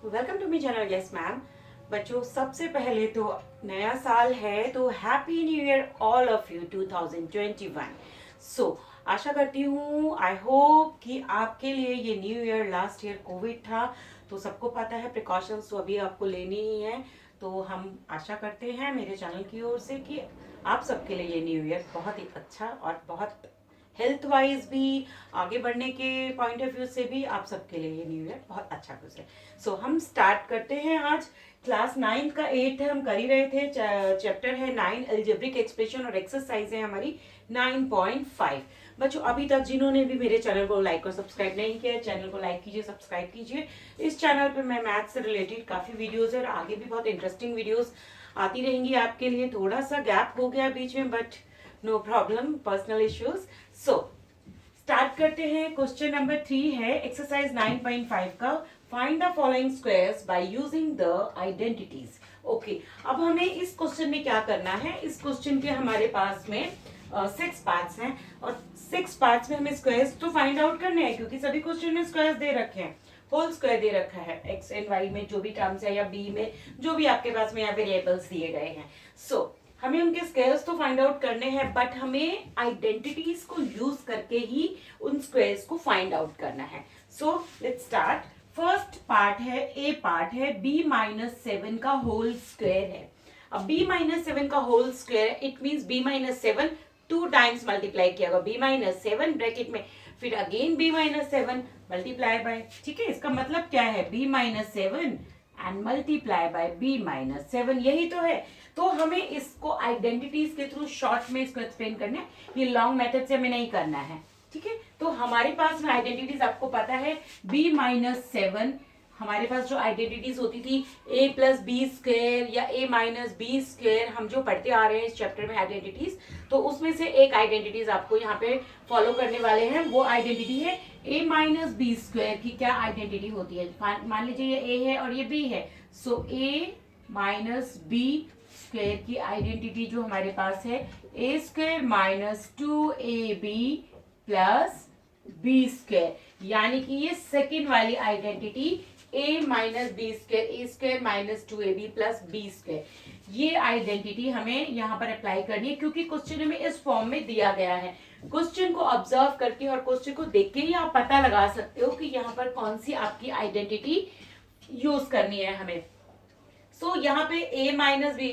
Welcome to my channel. Yes ma'am. बच्चों, सबसे पहले तो नया साल है तो happy new year all of you 2021। So आशा करती हूँ, आई होप कि आपके लिए ये new year, last year Covid था तो सबको पता है प्रिकॉशंस तो अभी आपको लेनी ही है। तो हम आशा करते हैं मेरे चैनल की ओर से कि आप सबके लिए ये न्यू ईयर बहुत ही अच्छा और बहुत हेल्थ वाइज भी, आगे बढ़ने के पॉइंट ऑफ व्यू से भी आप सबके लिए ये न्यू ईयर बहुत अच्छा गुजरे। सो हम स्टार्ट करते हैं। आज क्लास 9 का 8 है, हम कर ही रहे थे। चैप्टर है 9 एल्जेब्रिक एक्सप्रेशन और एक्सरसाइज है हमारी 9.5। बच्चों, अभी तक जिन्होंने भी मेरे चैनल को लाइक और सब्सक्राइब नहीं किया, चैनल को लाइक कीजिए, सब्सक्राइब कीजिए। इस चैनल पे मैं मैथ से रिलेटेड काफी वीडियोस है और आगे भी बहुत इंटरेस्टिंग वीडियोस आती रहेंगी आपके लिए। थोड़ा सा गैप हो गया बीच में, but no problem, personal issues. So start करते हैं। क्वेश्चन नंबर 3 है एक्सरसाइज 9.5 का। Find the following squares by using the identities. Okay, अब हमें इस क्वेश्चन में क्या करना है। इस क्वेश्चन के हमारे पास में 6 पार्ट्स हैं और 6 पार्ट्स में हमें स्क्वायर्स तो फाइंड आउट करने हैं, क्योंकि सभी क्वेश्चन में स्क्वायर्स दे रखे हैं। होल स्क्वायर दे रखा है एक्स एंड वाई में, जो भी टर्म्स है, या बी में जो भी आपके पास में या वेरिएबल्स दिए गए हैं। सो हमें उनके स्क्वायर्स तो फाइंड आउट करने हैं, बट हमें आइडेंटिटीज को यूज करके ही उन स्क्वायर्स को फाइंड आउट करना है। So let's start. First part है, ए पार्ट है, b-7 का होल स्क्वायर है। अब b-7 का whole square, it means b-7 two times multiply किया होगा, b-7 ब्रैकेट में, फिर अगेन b-7 मल्टीप्लाई बाय, ठीक है। इसका मतलब क्या है, b-7 and multiply by b-7, यही तो है। तो हमें इसको आइडेंटिटीज के थ्रू शॉर्ट में इसको एक्सप्लेन करना है, ये लॉन्ग मेथड से हमें नहीं करना है, ठीक है। तो हमारे पास में आइडेंटिटीज आपको पता है, b-7 हमारे पास जो आइडेंटिटीज होती थी a+b² या a-b², हम जो पढ़ते आ रहे हैं इस चैप्टर में आइडेंटिटीज, तो उसमें से एक आइडेंटिटीज आपको यहाँ पे फॉलो करने वाले हैं। वो आइडेंटिटी है a-b² की। क्या आइडेंटिटी होती है, मान लीजिए ये a है और ये b है, सो a-b² की आइडेंटिटी जो हमारे पास है, a² - 2ab प्लस b², यानी कि ये सेकेंड वाली identity a-b², a² - 2ab plus b², ये आइडेंटिटी हमें यहाँ पर अप्लाई करनी है, क्योंकि क्वेश्चन में इस फॉर्म में दिया गया है। क्वेश्चन को ऑब्जर्व करके और क्वेश्चन को देख के ही आप पता लगा सकते हो कि यहाँ पर कौन सी आपकी आइडेंटिटी यूज करनी है हमें। सो यहाँ पे a-b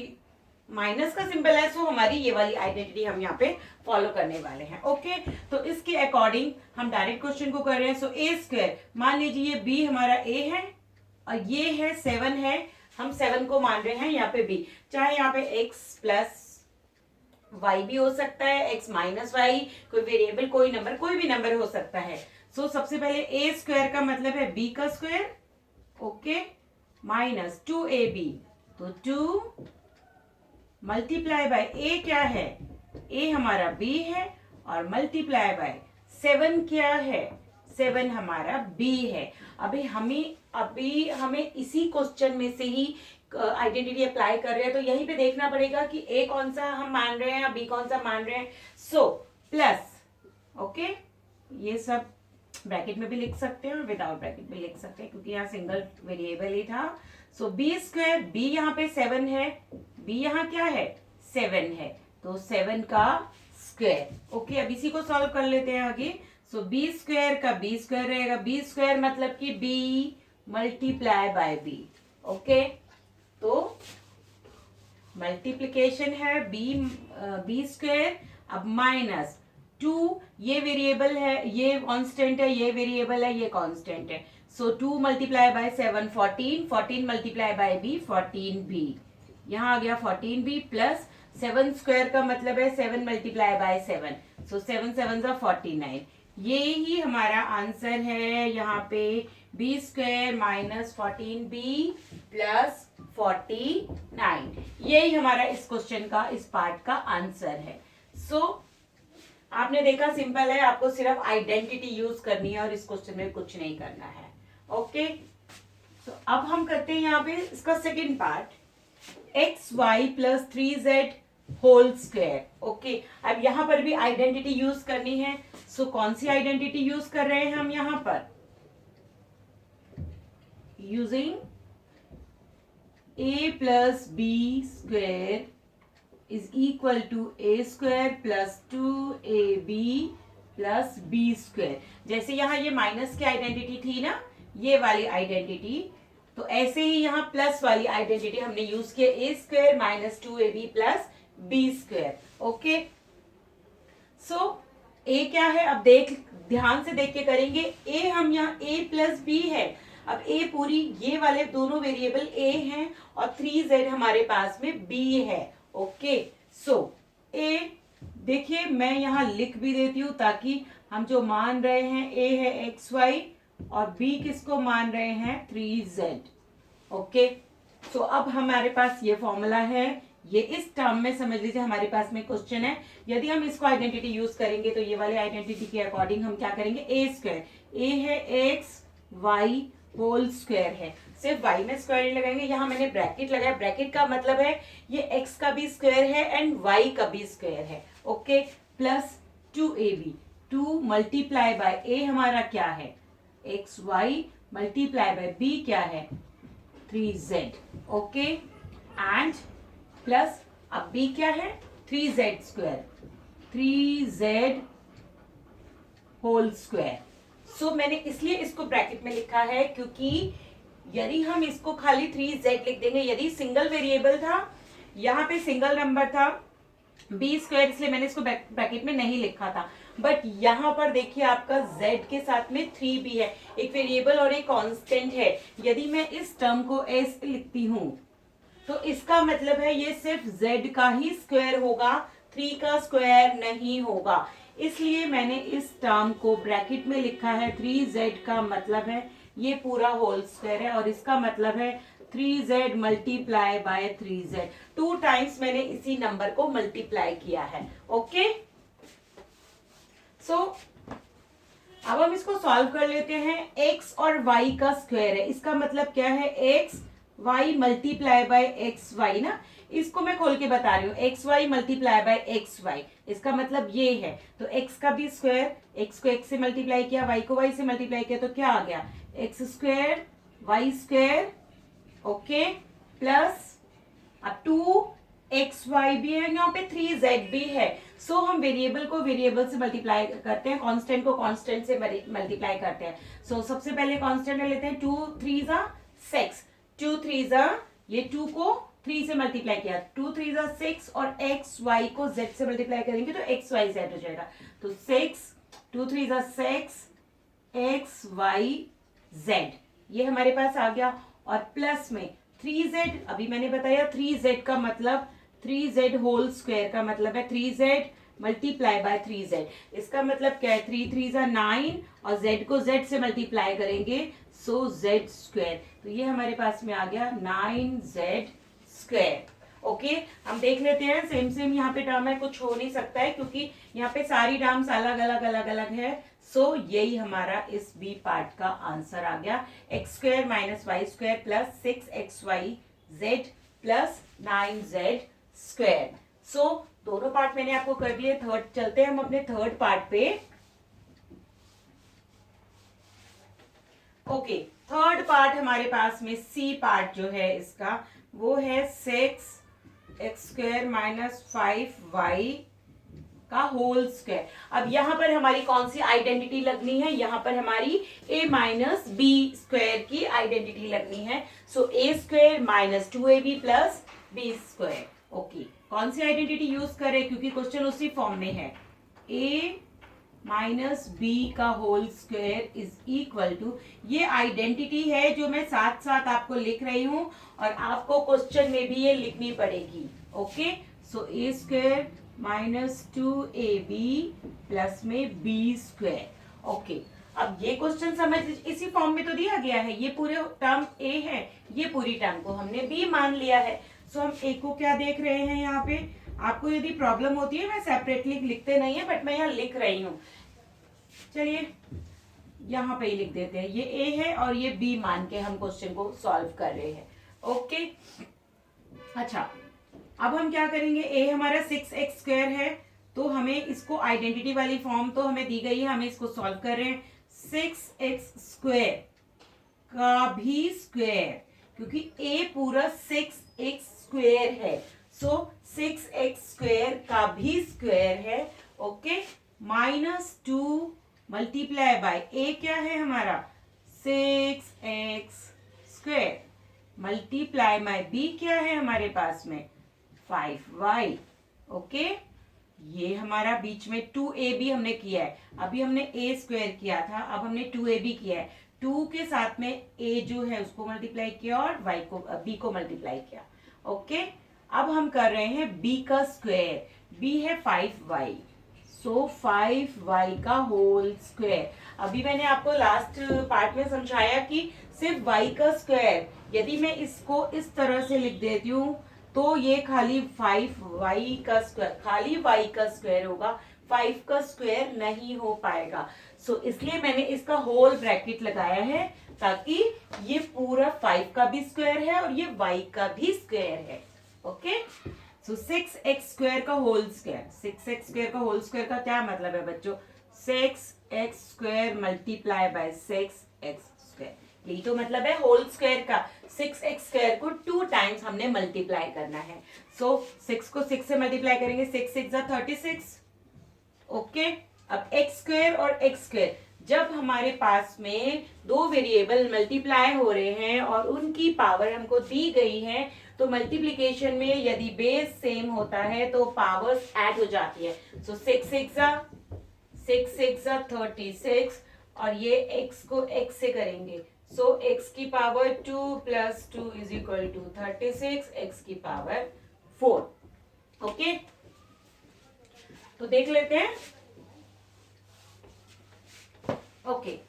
माइनस का सिंबल है, सो हमारी ये वाली आइडेंटिटी हम यहाँ पे फॉलो करने वाले हैं। ओके, तो इसके अकॉर्डिंग हम डायरेक्ट क्वेश्चन को कर रहे हैं। सो a², मान लीजिए ये b हमारा a है और ये है 7 है, हम 7 को मान रहे हैं यहाँ पे b, चाहे यहाँ पे x प्लस y भी हो सकता है, x माइनस वाई, कोई वेरिएबल, कोई नंबर, कोई भी नंबर हो सकता है। सो सबसे पहले a² का मतलब है b का स्क्वायर, ओके, माइनस 2ab, तो 2 मल्टीप्लाई बाय ए, क्या है, ए हमारा b है, और मल्टीप्लाई बाय 7 क्या है, 7 हमारा b है। अभी हमें इसी क्वेश्चन में से ही आइडेंटिटी अप्लाई कर रहे हैं, तो यहीं पे देखना पड़ेगा कि a कौन सा हम मान रहे हैं या b कौन सा मान रहे हैं। सो प्लस, ओके, ये सब ब्रैकेट में भी लिख सकते हैं और विदाउट ब्रैकेट भी लिख सकते हैं, क्योंकि यहाँ सिंगल वेरिएबल ही था। सो b², b यहाँ पे 7 है, b यहाँ क्या है, 7 है, तो 7 का स्क्वायर। ओके, अब इसी को सॉल्व कर लेते हैं आगे। सो b² का b² रहेगा, b² मतलब कि b multiply by b, okay, तो मल्टीप्लीकेशन है b², अब माइनस 2, ये वेरिएबल है, ये कांस्टेंट है, ये वेरिएबल है, ये कांस्टेंट है। सो 2 multiply bye 7 14, 14 multiply by b 14b, यहाँ आ गया 14b, प्लस 7² का मतलब है 7 मल्टीप्लाई बाय 7, सो 7 7 जा 49, ये ही हमारा आंसर है यहाँ पे, b² - 14b प्लस 49, यही हमारा इस क्वेश्चन का, इस पार्ट का आंसर है। सो आपने देखा, सिंपल है, आपको सिर्फ आइडेंटिटी यूज करनी है और इस क्वेश्चन में कुछ नहीं करना है। ओके, तो अब हम करते हैं यहाँ पे इसका second part, xy plus 3z whole square. Okay, अब यहाँ पर भी आइडेंटिटी यूज करनी है। सो कौन सी आइडेंटिटी यूज कर रहे हैं हम यहाँ पर, using a plus b square is equal to a square plus 2ab plus b square. जैसे यहाँ ये माइनस की आइडेंटिटी थी ना, ये वाली आइडेंटिटी, तो ऐसे ही यहाँ प्लस वाली आइडेंटिटी हमने यूज किया, a square minus 2ab plus b square. Okay, so a क्या है, अब ध्यान से देख के करेंगे। ए हम यहाँ ए प्लस बी है, अब ए पूरी, ये वाले दोनों वेरिएबल ए हैं और 3z हमारे पास में बी है। ओके, सो ए देखिए मैं यहाँ लिख भी देती हूँ ताकि हम जो मान रहे हैं ए है एक्स वाई और बी किसको मान रहे हैं 3z। ओके, सो अब हमारे पास ये फॉर्मूला है, ये इस टर्म में समझ लीजिए हमारे पास में क्वेश्चन है। यदि हम इसको आइडेंटिटी यूज करेंगे तो ये वाली आइडेंटिटी के अकॉर्डिंग हम क्या करेंगे, ए स्क्वायर, ए है एक्स वाई होल स्क्वायर है, सिर्फ वाई में स्क्वायर नहीं लगाएंगे, यहाँ मैंने ब्रैकेट लगाया, ब्रैकेट का मतलब है ये एक्स का भी स्क्वायर है एंड वाई का भी स्क्वायर है। Okay, plus 2ab, 2 multiply by a हमारा क्या है x y multiply by b क्या है 3z। ओके, एंड प्लस अब बी क्या है 3z square, 3z whole square. सो मैंने इसलिए इसको ब्रैकेट में लिखा है क्योंकि यदि हम इसको खाली 3z लिख देंगे, यदि सिंगल वेरिएबल था, यहाँ पे सिंगल नंबर था बी स्क्वायर, इसलिए मैंने इसको ब्रैकेट में नहीं लिखा था। बट यहाँ पर देखिए आपका z के साथ में 3 भी है, एक वेरिएबल और एक कांस्टेंट है। यदि मैं इस टर्म को ऐसे लिखती हूँ तो इसका मतलब है ये सिर्फ z का ही स्क्वायर होगा, 3 का स्क्वायर नहीं होगा। इसलिए मैंने इस टर्म को ब्रैकेट में लिखा है, 3z का मतलब है ये पूरा होल स्क्वायर है और इसका मतलब है 3z multiply by 3z, 2 times मैंने इसी नंबर को मल्टीप्लाई किया है। ओके, सो अब हम इसको सॉल्व कर लेते हैं। x और y का स्क्वायर है, इसका मतलब क्या है x y multiply by x y ना, इसको मैं खोल के बता रही हूँ, x y multiply by x y, इसका मतलब ये है। तो x का भी स्क्वायर, x को x से मल्टीप्लाई किया, y को y से मल्टीप्लाई किया, तो क्या आ गया x square y square. Okay, plus अब 2xy भी है, यहाँ पे 3z भी है। सो हम वेरिएबल को वेरिएबल से मल्टीप्लाई करते हैं, कांस्टेंट को कांस्टेंट से मल्टीप्लाई करते हैं। सो सबसे पहले कांस्टेंट लेते हैं, 2 3 जा 6, 2 3 जा, ये 2 को 3 से मल्टीप्लाई किया, 2 3 जा 6 और एक्स वाई को z से मल्टीप्लाई करेंगे तो एक्स वाई जेड हो जाएगा। तो 6 2 3 जा 6 एक्स वाई जेड, ये हमारे पास आ गया। और प्लस में 3z, अभी मैंने बताया 3z का मतलब 3z होल स्क्वायर का मतलब है 3z मल्टीप्लाई बाय 3z, इसका मतलब क्या है 3 3 जा 9 और z को z से मल्टीप्लाई करेंगे सो z स्क्वायर, तो ये हमारे पास में आ गया 9z स्क्वायर। ओके, हम देख लेते हैं, सेम सेम यहाँ पे टर्म है, कुछ हो नहीं सकता है क्योंकि यहाँ पे सारी टर्म्स अलग अलग है। सो यही हमारा इस बी पार्ट का आंसर आ गया, x square minus y square plus 6xyz plus 9z square. So दोनों पार्ट मैंने आपको कर दिए। थर्ड चलते हैं हम अपने थर्ड पार्ट पे। ओके, थर्ड पार्ट हमारे पास में सी पार्ट जो है इसका वो है 6x स्क्वायर माइनस 5y का होल स्क्वायर। अब यहाँ पर हमारी कौन सी आइडेंटिटी लगनी है, यहाँ पर हमारी a माइनस बी स्क्वायर की आइडेंटिटी लगनी है। So a square minus 2ab plus b square. Okay, कौन सी आइडेंटिटी यूज करें क्योंकि क्वेश्चन उसी फॉर्म में है, a माइनस बी का whole square is equal to, ये आइडेंटिटी है जो मैं साथ साथ आपको लिख रही हूं और आपको क्वेश्चन में भी ये लिखनी पड़ेगी। ओके, सो ए स्क्वायर माइनस 2ab प्लस में बी स्क्वायर। ओके, अब ये क्वेश्चन समझ इसी फॉर्म में तो दिया गया है, ये पूरे टर्म ए है, ये पूरी टर्म को हमने बी मान लिया है। सो हम ए को क्या देख रहे हैं यहाँ पे, आपको यदि प्रॉब्लम होती है मैं सेपरेटली लिखते नहीं है बट मैं यहाँ लिख रही हूँ, चलिए यहाँ पे ही लिख देते हैं, ये ए है और ये बी मान के हम क्वेश्चन को सॉल्व कर रहे हैं। ओके, अच्छा अब हम क्या करेंगे, ए हमारा 6x स्क्वायर है तो हमें इसको आइडेंटिटी वाली फॉर्म तो हमें दी गई है, हमें इसको सॉल्व कर रहे हैं। 6x स्क्वायर का भी स्क्वायर, क्योंकि a पूरा 6x स्क्वेयर है, सो 6x स्क्वेयर का भी स्क्वेयर है, ओके। -2 मल्टीप्लाई बाय a क्या है हमारा 6x square, multiply by b क्या है हमारे पास में 5y, ओके। ये हमारा बीच में 2ab हमने किया है, अभी हमने a स्क्वायर किया था, अब हमने 2ab किया है, 2 के साथ में a जो है उसको मल्टीप्लाई किया और y को b को मल्टीप्लाई किया, ओके। अब हम कर रहे हैं b का स्क्वायर, b है 5y, सो 5y का होल स्क्वायर। अभी मैंने आपको लास्ट पार्ट में समझाया कि सिर्फ y का स्क्वायर, यदि मैं इसको इस तरह से लिख देती हूँ तो ये खाली 5y का स्क्वायर, खाली y का स्क्वायर होगा, 5 का स्क्वायर नहीं हो पाएगा। सो इसलिए मैंने इसका होल ब्रैकेट लगाया है ताकि ये पूरा 5 का भी स्क्वायर है और ये y का भी स्क्वायर है, ओके। सो 6x स्क्वायर का होल स्क्वायर, 6x स्क्वायर का होल स्क्वायर का क्या मतलब है बच्चों, 6x square multiply by 6x square, यही तो मतलब है होल स्क्वायर का। 6x स्क्वायर को 2 टाइम्स हमने मल्टीप्लाई करना है, सो 6 को 6 से मल्टीप्लाई करेंगे, 6 6 36, ओके। अब x स्क्वायर और x स्क्वायर, जब हमारे पास में दो वेरिएबल मल्टीप्लाई हो रहे हैं और उनकी पावर हमको दी गई है, तो मल्टीप्लिकेशन में यदि बेस सेम होता है तो पावर्स ऐड हो जाती है। सो 6 6 36 और ये x को x से करेंगे, सो x की power 2 plus 2 is equal to 36, x की पावर 4, ओके। तो देख लेते हैं, ओके।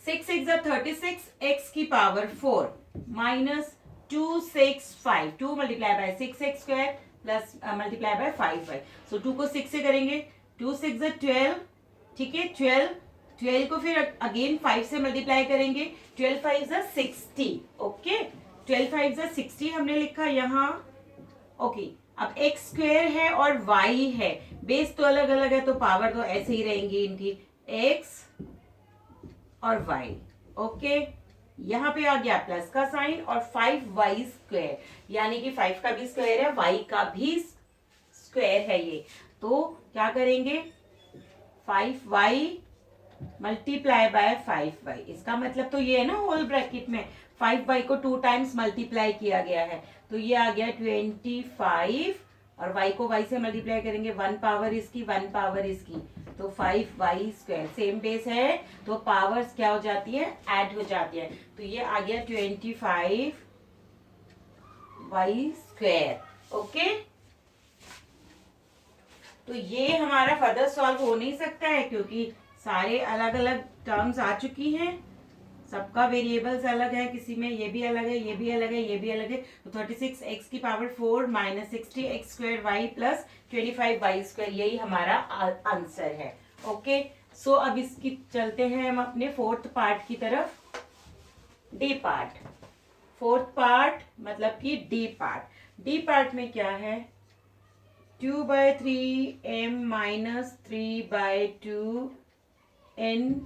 6 6 36, x की power 4 minus 2 6 5, 2 multiply by 6x square plus multiply by 5y, so 2 को 6 से करेंगे, 2 6 12, ठीक है, 12 को फिर अगेन 5 से मल्टीप्लाई करेंगे, 12 5 60, ओके। 12 5 60 हमने लिखा यहाँ, ओके। अब x स्क्वायर है और y है, बेस तो अलग अलग है तो पावर तो ऐसे ही रहेंगी इनकी, x और y, ओके। यहाँ पे आ गया प्लस का साइन और 5y स्क्वायर, यानी कि 5 का भी स्क्वायर है, y का भी स्क्वायर है ये, तो क्या करेंगे 5y मल्टीप्लाई बाय 5y, इसका मतलब तो ये है ना होल ब्रैकेट में 5y को 2 टाइम्स मल्टीप्लाई किया गया है, तो ये आ गया 25 और y को y से मल्टीप्लाई करेंगे, 1 पावर इसकी 1 पावर इसकी, तो 5y स्क्वायर, सेम बेस है तो पावर्स क्या हो जाती है ऐड हो जाती है, तो ये आ गया 25y स्क्वायर, ओके। तो ये हमारा फर्दर सॉल्व हो नहीं सकता है क्योंकि सारे अलग अलग टर्म्स आ चुकी हैं, सबका वेरिएबल्स अलग है, किसी में ये भी अलग है, ये भी अलग है, ये भी अलग है, तो 36 x की power 4 minus 60 x square y plus 25 y square, यही हमारा आंसर है, ओके। सो अब इसकी चलते हैं हम अपने फोर्थ पार्ट की तरफ, डी पार्ट। फोर्थ पार्ट मतलब कि डी पार्ट, डी पार्ट में क्या है 2/3m माइनस 3/2n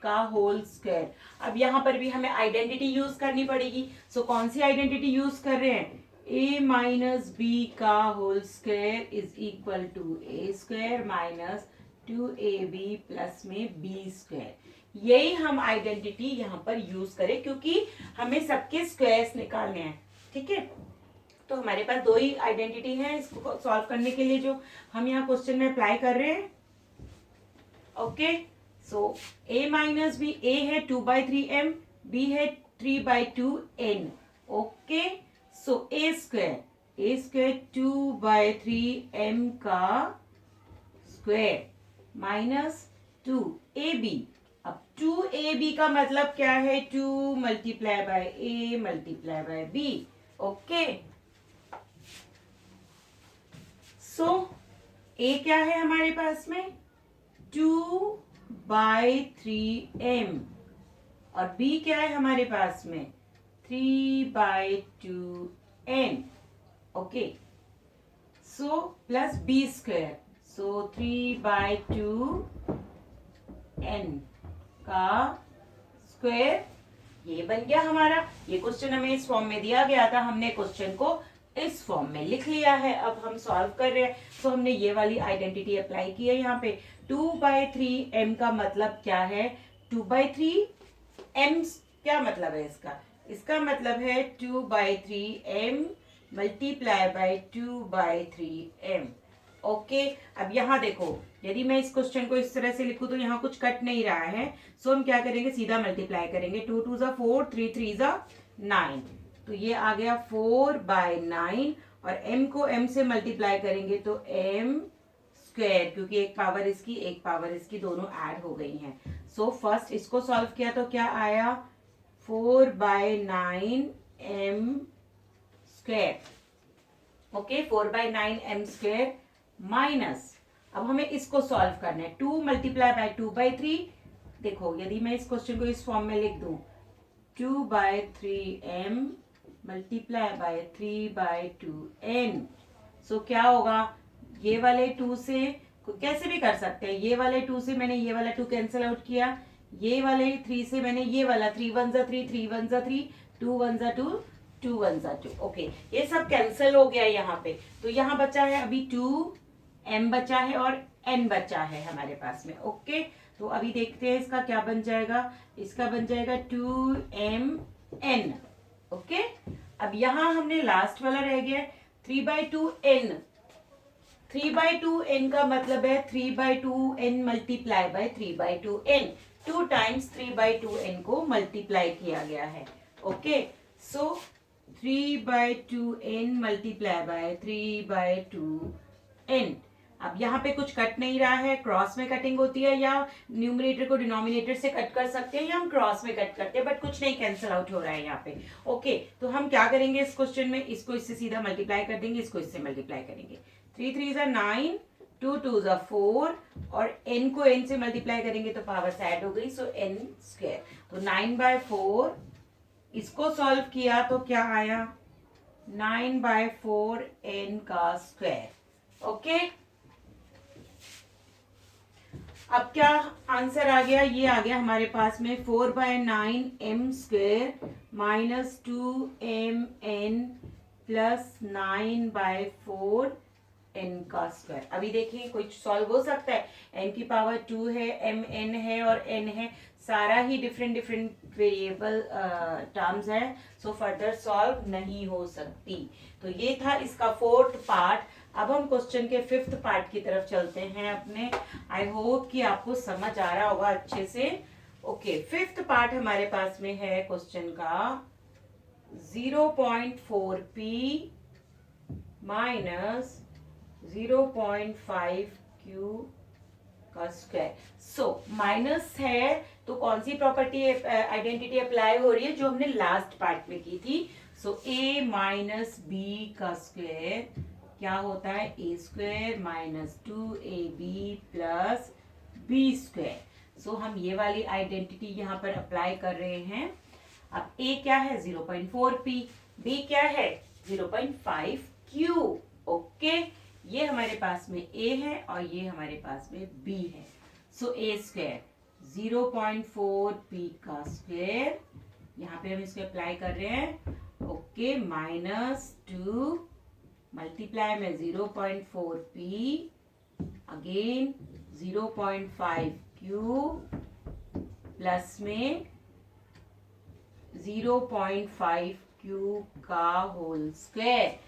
का होल स्क्वायर। अब यहां पर भी हमें आइडेंटिटी यूज करनी पड़ेगी, सो कौन सी आइडेंटिटी यूज कर रहे हैं, a माइनस बी का whole square is equal to a square minus 2ab plus में b स्क्वायर, यही हम आइडेंटिटी यहाँ पर यूज करें क्योंकि हमें सबके स्क्वायर्स निकालने हैं, ठीक है। तो हमारे पास दो ही आइडेंटिटी है इसको सॉल्व करने के लिए जो हम यहाँ क्वेश्चन में अप्लाई कर रहे हैं, okay. So a minus b, a है 2/3m, b है 3/2n, okay. So a square 2/3m का स्क्वायर माइनस 2ab, अब 2ab का मतलब क्या है 2 multiply bye a multiply by b, okay. So a क्या है हमारे पास में 2/3m और b क्या है हमारे पास में 3/2n, okay. So plus b square, so 3/2n का स्क्वायर ये बन गया हमारा। ये क्वेश्चन हमें इस फॉर्म में दिया गया था, हमने क्वेश्चन को इस फॉर्म में लिख लिया है। अब हम सॉल्व कर रहे हैं, तो हमने ये वाली आइडेंटिटी अप्लाई की है यहाँ पे। 2/3m का मतलब क्या है? 2/3m क्या मतलब है इसका? इसका मतलब है 2/3m multiply by 2/3m। Okay, अब यहाँ देखो, यदि मैं इस क्वेश्चन को इस तरह से लिखूं तो यहाँ कुछ कट नहीं रहा है, सो हम क्या करेंगे, सीधा मल्टीप्लाई करेंगे। 2 2 ज़ा 4, 3 3 ज़ा 9, तो ये आ गया 4/9, और m को m से मल्टीप्लाई करेंगे तो m स्क्वायर, क्योंकि एक पावर इसकी एक पावर इसकी दोनों ऐड हो गई हैं। सो फर्स्ट इसको सॉल्व किया तो क्या आया, 4/9m square. Okay, 4/9m square minus, अब हमें इसको सॉल्व करना है। 2 मल्टीप्लाई बाय 2/3, देखो यदि मैं इस क्वेश्चन को इस फॉर्म में लिख दूं, 2/3m मल्टीप्लाई बाय 3/2n, सो क्या होगा, ये वाले 2 से कैसे भी कर सकते हैं, ये वाले 2 से मैंने ये वाला 2 कैंसिल आउट किया, ये वाले 3 से मैंने ये वाला 3 1 ज़ा 3, 3 1 ज़ा 3, 2 1 ज़ा 2, 2 1 ज़ा 2। ओके, ये सब कैंसिल हो गया यहाँ पे, तो यहाँ बचा है अभी 2m बचा है और n बचा है हमारे पास में। ओके, तो अभी देखते हैं इसका क्या बन जाएगा, इसका बन जाएगा 2mn। ओके, अब यहाँ हमने लास्ट वाला रह गया 3/2n। 3/2n का मतलब है 3/2n multiply by 3/2n, 2 times 3/2n को मल्टीप्लाई किया गया है। Okay, so 3/2n multiply by 3/2n। अब यहाँ पे कुछ कट नहीं रहा है, क्रॉस में कटिंग होती है, या न्यूमरेटर को डिनोमिनेटर से कट कर सकते हैं, या हम क्रॉस में कट करते हैं, बट कुछ नहीं कैंसिल आउट हो रहा है यहाँ पे। ओके, तो हम क्या करेंगे इस क्वेश्चन में, इसको इससे सीधा मल्टीप्लाई कर देंगे, इसको इससे मल्टीप्लाई करेंगे। 3 3 ज़ा 9, 2 2 ज़ा 4, और n को n से मल्टीप्लाई करेंगे तो पावर ऐड हो गई, सो n स्क्वायर। तो 9/4, इसको सॉल्व किया तो क्या आया, 9/4n का स्क्वायर। ओके, अब क्या आंसर आ गया, ये आ गया हमारे पास में 4/9m square minus 2mn plus 9/4 n का स्क्वायर। अभी देखिए कुछ सॉल्व हो सकता है, n की पावर 2 है, mn है और n है, सारा ही डिफरेंट डिफरेंट वेरिएबल टर्म्स है, सो फर्दर सॉल्व नहीं हो सकती। तो ये था इसका 4th पार्ट। अब हम क्वेश्चन के 5th पार्ट की तरफ चलते हैं अपने। आई होप कि आपको समझ आ रहा होगा अच्छे से। ओके, 5th पार्ट हमारे पास में है क्वेश्चन का 0.4p माइनस 0.5q का स्क्वायर। सो माइनस है तो कौन सी प्रॉपर्टी आइडेंटिटी अप्लाई हो रही है, जो हमने लास्ट पार्ट में की थी। सो a माइनस बी का स्क्वायर क्या होता है, a square minus 2ab plus b square. So हम ये वाली आइडेंटिटी यहाँ पर अप्लाई कर रहे हैं। अब a क्या है 0.4p, b क्या है 0.5q। ओके, ये हमारे पास में a है और ये हमारे पास में b है। सो a स्क्वायर 0.4p का स्क्वायर, यहाँ पे हम इसको अप्लाई कर रहे हैं। ओके, माइनस 2 मल्टीप्लाई में 0.4p अगेन 0.5q प्लस में 0.5q का होल स्क्वायर।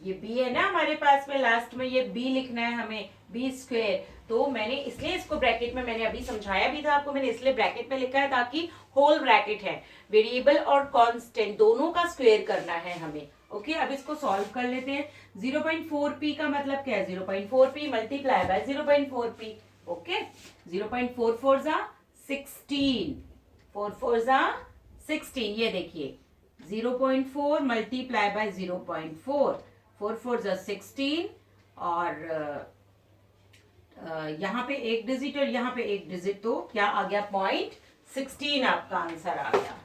ये b है ना हमारे पास में, लास्ट में ये b लिखना है हमें, b स्क्वायर। तो मैंने इसलिए इसको ब्रैकेट में, मैंने अभी समझाया भी था आपको, मैंने इसलिए ब्रैकेट में लिखा है ताकि होल ब्रैकेट है, वेरिएबल और कांस्टेंट दोनों का स्क्वायर करना है हमें। ओके, अब इसको सॉल्व कर लेते हैं। 0.4p का मतलब क्या है, 0.4p multiply by 0.4p। Okay, 0.44 ज़ा 16, 4 ज़ा 16, ये देखिए 0.4 मल्टीप्लाई बाय 0.4, 4 4 ज़ा 16, और यहाँ पे एक डिजिट और यहाँ पे एक डिजिट, तो क्या आ गया 0.16 आपका आंसर आ गया।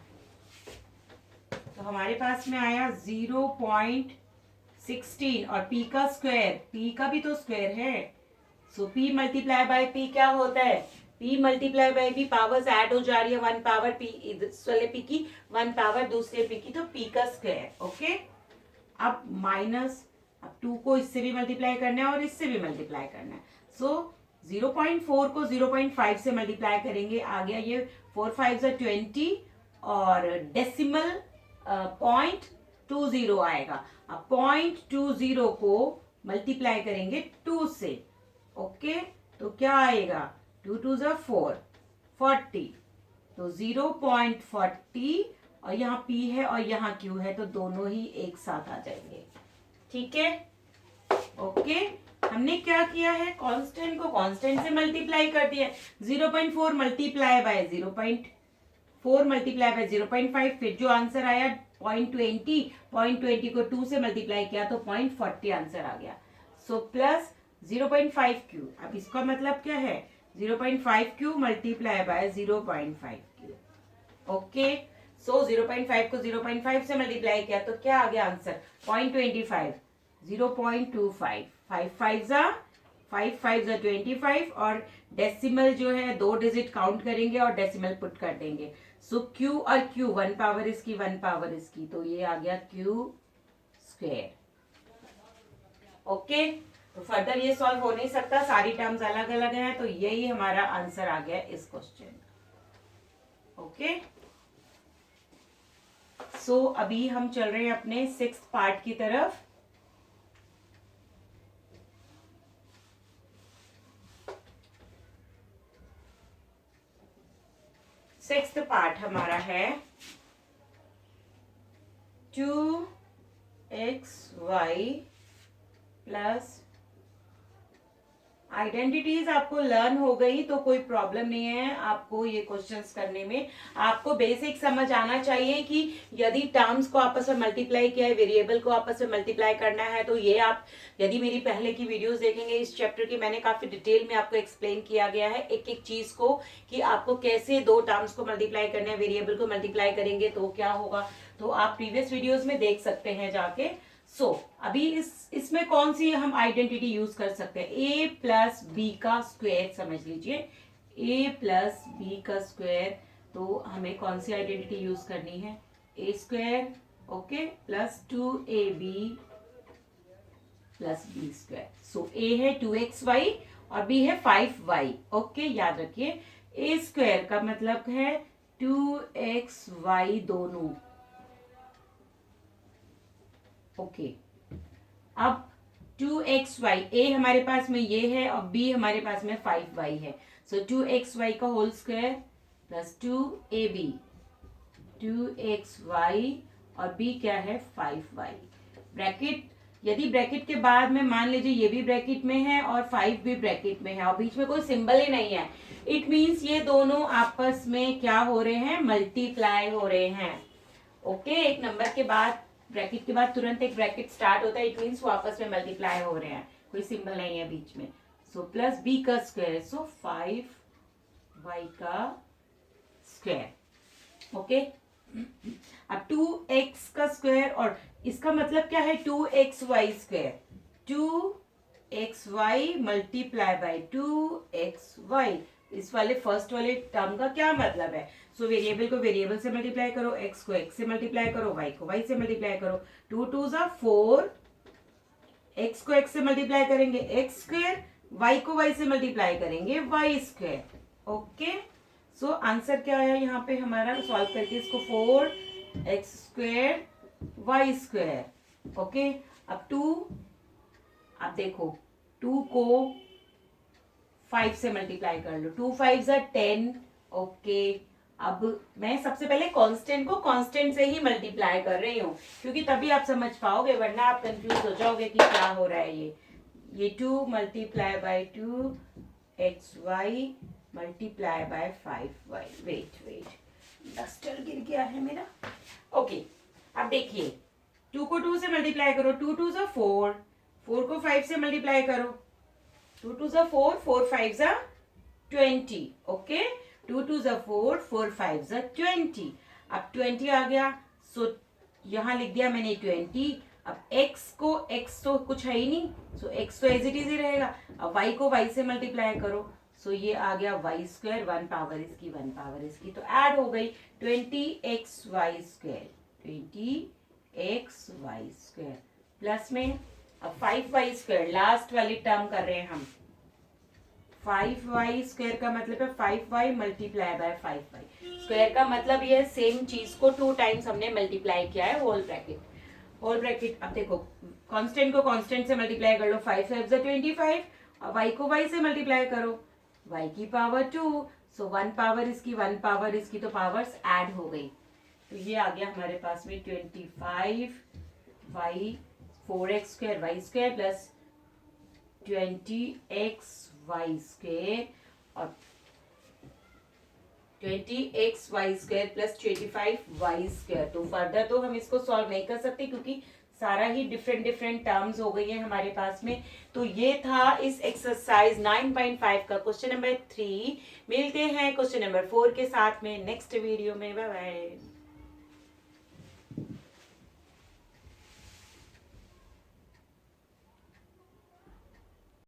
तो हमारे पास में आया 0.16, और p का स्क्वायर, p का भी तो स्क्वायर है, सो p मल्टीप्लाई बाय p क्या होता है p multiply by b, powers add हो जा रही है, 1 पावर p इस वाले p की, 1 पावर दूसरे p की, तो p का स्क्वायर। ओके, अब माइनस, अब 2 को इससे भी मल्टीप्लाई करना है और इससे भी मल्टीप्लाई करना है। सो 0.4 को 0.5 से मल्टीप्लाई करेंगे, आ गया ये 4 5 20 और डेसिमल 0.20 आएगा। अब 0.20 को मल्टीप्लाई करेंगे 2 से। ओके, तो क्या आएगा, 2 2 4 40, तो 0.40 और यहाँ p है और यहाँ q है, तो दोनों ही एक साथ आ जाएंगे। ठीक है, ओके। हमने क्या किया है, कांस्टेंट को कांस्टेंट से मल्टीप्लाई कर दिया। 0.4 मल्टीप्लाई बाय 0.4 मल्टीप्लाई बाय 0.5, फिर जो आंसर आया 0.20 को 2 से मल्टीप्लाई किया तो 0.40 आंसर आ गया। सो प्लस 0.5q, अब इसका मतलब क्या है, 0.5q multiply by 0.5q। Okay, सो 0.5 को 0.5 से मल्टीप्लाई किया तो क्या आ गया आंसर, 0.25, 0.25, 5 5 जा 25 और डेसिमल जो है 2 डिजिट काउंट करेंगे और डेसिमल पुट कर देंगे। सो q और q, 1 पावर इसकी 1 पावर इसकी, तो ये आ गया q स्क्वायर। ओके, तो फर्दर ये सॉल्व हो नहीं सकता, सारी टर्म्स अलग अलग हैं, तो यही हमारा आंसर आ गया इस क्वेश्चन का। ओके, सो अभी हम चल रहे हैं अपने 6th पार्ट की तरफ। सिक्स्थ पार्ट हमारा है 2xy प्लस, आइडेंटिटीज आपको लर्न हो गई तो कोई प्रॉब्लम नहीं है आपको ये क्वेश्चंस करने में। आपको बेसिक समझ आना चाहिए कि यदि टर्म्स को आपस में मल्टीप्लाई किया है, वेरिएबल को आपस में मल्टीप्लाई करना है, तो ये आप यदि मेरी पहले की वीडियोस देखेंगे इस चैप्टर की, मैंने काफी डिटेल में आपको एक्सप्लेन किया गया है एक एक चीज को, कि आपको कैसे दो टर्म्स को मल्टीप्लाई करना है, वेरिएबल को मल्टीप्लाई करेंगे तो क्या होगा, तो आप प्रीवियस वीडियोज में देख सकते हैं जाके। सो अभी इसमें कौन सी हम आइडेंटिटी यूज कर सकते हैं, a प्लस बी का स्क्वायर, समझ लीजिए a प्लस बी का स्क्वायर, तो हमें कौन सी आइडेंटिटी यूज करनी है, a square, okay, plus 2ab plus b square. So a है 2xy और b है 5y। ओके, याद रखिए a स्क्वायर का मतलब है 2xy दोनों। ओके, अब 2xy, a हमारे पास में ये है और b हमारे पास में 5y है। सो 2xy का whole square plus 2ab, 2xy और b क्या है 5y। ब्रैकेट, यदि ब्रैकेट के बाद में मान लीजिए ये भी ब्रैकेट में है और 5 भी ब्रैकेट में है और बीच में कोई सिंबल ही नहीं है, इट मीन्स ये दोनों आपस में क्या हो रहे हैं, मल्टीप्लाई हो रहे हैं। ओके, एक नंबर के बाद, ब्रैकेट के बाद तुरंत एक ब्रैकेट स्टार्ट होता है, इट मीन्स वो आपस में मल्टीप्लाई हो रहे हैं, कोई सिंबल नहीं है बीच में। सो प्लस बी का स्क्वायर, सो 5y का स्क्वायर। ओके, अब 2x का स्क्वायर और इसका मतलब क्या है 2xy square, 2xy multiply by 2xy, इस वाले फर्स्ट वाले टर्म का क्या मतलब है, सो वेरिएबल को वेरिएबल से मल्टीप्लाई करो, x को x से मल्टीप्लाई करो, y को y से मल्टीप्लाई करो, 2 2 जा 4, x को x से मल्टीप्लाई करेंगे x स्क्वायर, y को y से मल्टीप्लाई करेंगे y square. Okay, so answer क्या आया यहाँ पे हमारा, सॉल्व करके इसको 4x square y square. Okay, अब 2, अब देखो 2 को 5 से मल्टीप्लाई कर लो, 2 5 जा 10। ओके, अब मैं सबसे पहले कांस्टेंट को कांस्टेंट से ही मल्टीप्लाई कर रही हूँ, क्योंकि तभी आप समझ पाओगे, वरना आप कंफ्यूज हो जाओगे कि क्या हो रहा है। ये 2 multiply by 2xy multiply by 5y। Wait, duster गिर गया है मेरा। ओके, अब देखिए 2 को 2 से मल्टीप्लाई करो, 2 2 जा 4, 4 को 5 से मल्टीप्लाई करो, 2 2 जा 4, 4 5 जा 20। ओके, 2 2 जा 4, 4 5 जा 20। अब 20 आ गया, सो यहाँ लिख दिया मैंने 20। अब x को, x तो कुछ है ही नहीं, सो x तो एज इट इज ही रहेगा। अब y को y से मल्टीप्लाई करो, सो ये आ गया वाई स्क्वायर, 1 पावर इसकी 1 पावर इसकी, तो ऐड हो गई 20xy² 20xy² प्लस में अब 5y² लास्ट वाली टर्म कर रहे हैं हम। 5y² का मतलब है 5y multiply by 5y square का मतलब ये सेम चीज को 2 टाइम्स हमने मल्टीप्लाई किया है, होल ब्रैकेट। अब देखो कांस्टेंट को कांस्टेंट से मल्टीप्लाई कर लो, 5 5 25 और y को y से मल्टीप्लाई करो, y की पावर 2, सो 1 पावर इसकी 1 पावर इसकी, तो पावर्स ऐड हो गई। तो ये आ गया हमारे पास में 25y 4x² y² plus 20xy² और 20xy² प्लस 25y²। तो फर्दर तो हम इसको सॉल्व नहीं कर सकते क्योंकि सारा ही डिफरेंट टर्म्स हो गई है हमारे पास में। तो ये था इस एक्सरसाइज 9.5 का क्वेश्चन नंबर 3। मिलते हैं क्वेश्चन नंबर 4 के साथ में नेक्स्ट वीडियो में। Bye bye.